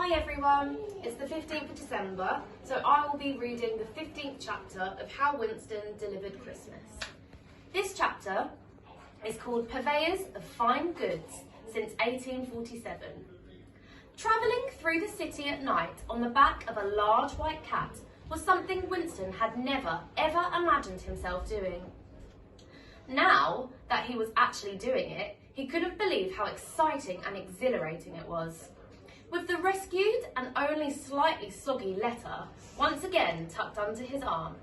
Hi everyone, it's the 15th of December, so I will be reading the 15th chapter of How Winston Delivered Christmas. This chapter is called Purveyors of Fine Goods since 1847. Travelling through the city at night on the back of a large white cat was something Winston had never ever imagined himself doing. Now that he was actually doing it, he couldn't believe how exciting and exhilarating it was. With the rescued and only slightly soggy letter once again tucked under his arm,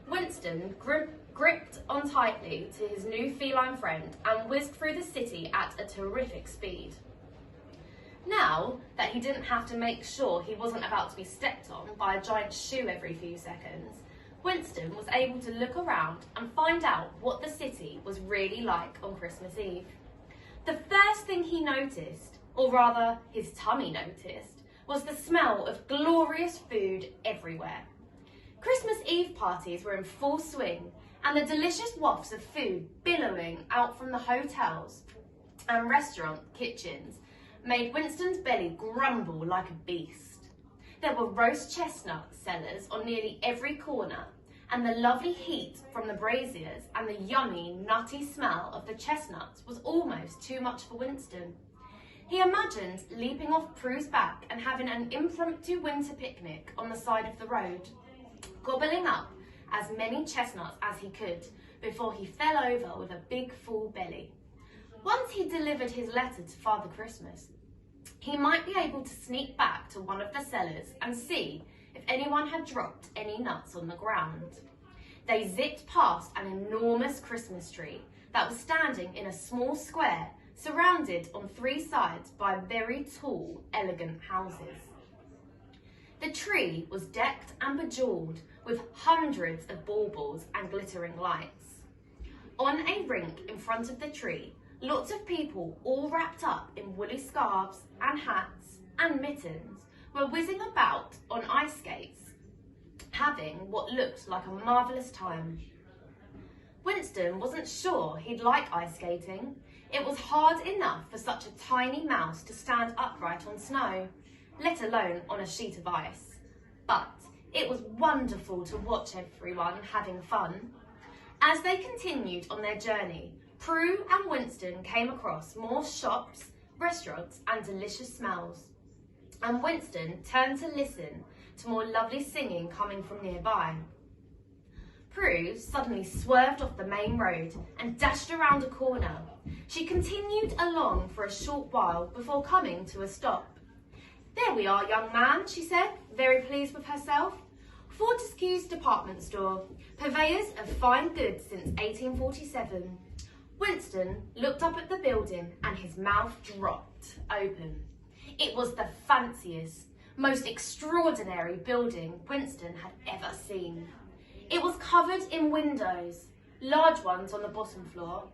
Winston gripped on tightly to his new feline friend and whizzed through the city at a terrific speed. Now that he didn't have to make sure he wasn't about to be stepped on by a giant shoe every few seconds, Winston was able to look around and find out what the city was really like on Christmas Eve. The first thing he noticed, or rather his tummy noticed, was the smell of glorious food everywhere. Christmas Eve parties were in full swing, and the delicious wafts of food billowing out from the hotels and restaurant kitchens made Winston's belly grumble like a beast. There were roast chestnut sellers on nearly every corner, and the lovely heat from the braziers and the yummy, nutty smell of the chestnuts was almost too much for Winston. He imagined leaping off Prue's back and having an impromptu winter picnic on the side of the road, gobbling up as many chestnuts as he could before he fell over with a big full belly. Once he delivered his letter to Father Christmas, he might be able to sneak back to one of the cellars and see if anyone had dropped any nuts on the ground. They zipped past an enormous Christmas tree that was standing in a small square surrounded on three sides by very tall, elegant houses. The tree was decked and bejewelled with hundreds of baubles and glittering lights. On a rink in front of the tree, lots of people, all wrapped up in woolly scarves and hats and mittens, were whizzing about on ice skates, having what looked like a marvellous time. Winston wasn't sure he'd like ice skating. It was hard enough for such a tiny mouse to stand upright on snow, let alone on a sheet of ice. But it was wonderful to watch everyone having fun. As they continued on their journey, Prue and Winston came across more shops, restaurants and delicious smells. And Winston turned to listen to more lovely singing coming from nearby. Prue suddenly swerved off the main road and dashed around a corner. She continued along for a short while before coming to a stop. "There we are, young man," she said, very pleased with herself. "Fortescue's department store, purveyors of fine goods since 1847. Winston looked up at the building and his mouth dropped open. It was the fanciest, most extraordinary building Winston had ever seen. It was covered in windows, large ones on the bottom floor,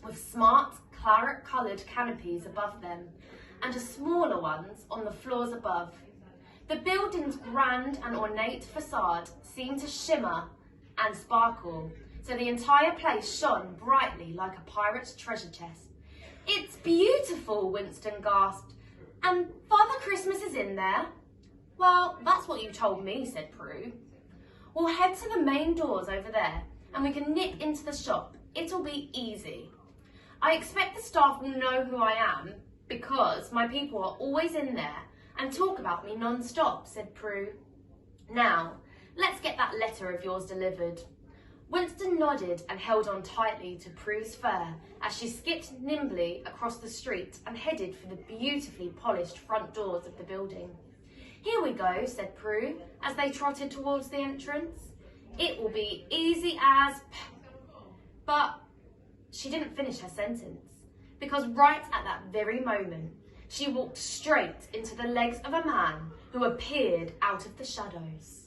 with smart claret-coloured canopies above them, and smaller ones on the floors above. The building's grand and ornate facade seemed to shimmer and sparkle, so the entire place shone brightly like a pirate's treasure chest. "It's beautiful," Winston gasped. "And Father Christmas is in there?" "Well, that's what you told me," said Prue. "We'll head to the main doors over there and we can nip into the shop. It'll be easy. I expect the staff will know who I am because my people are always in there and talk about me non-stop," said Prue. "Now, let's get that letter of yours delivered." Winston nodded and held on tightly to Prue's fur as she skipped nimbly across the street and headed for the beautifully polished front doors of the building. "Here we go," said Prue as they trotted towards the entrance. "It will be easy as But she didn't finish her sentence, because right at that very moment, she walked straight into the legs of a man who appeared out of the shadows.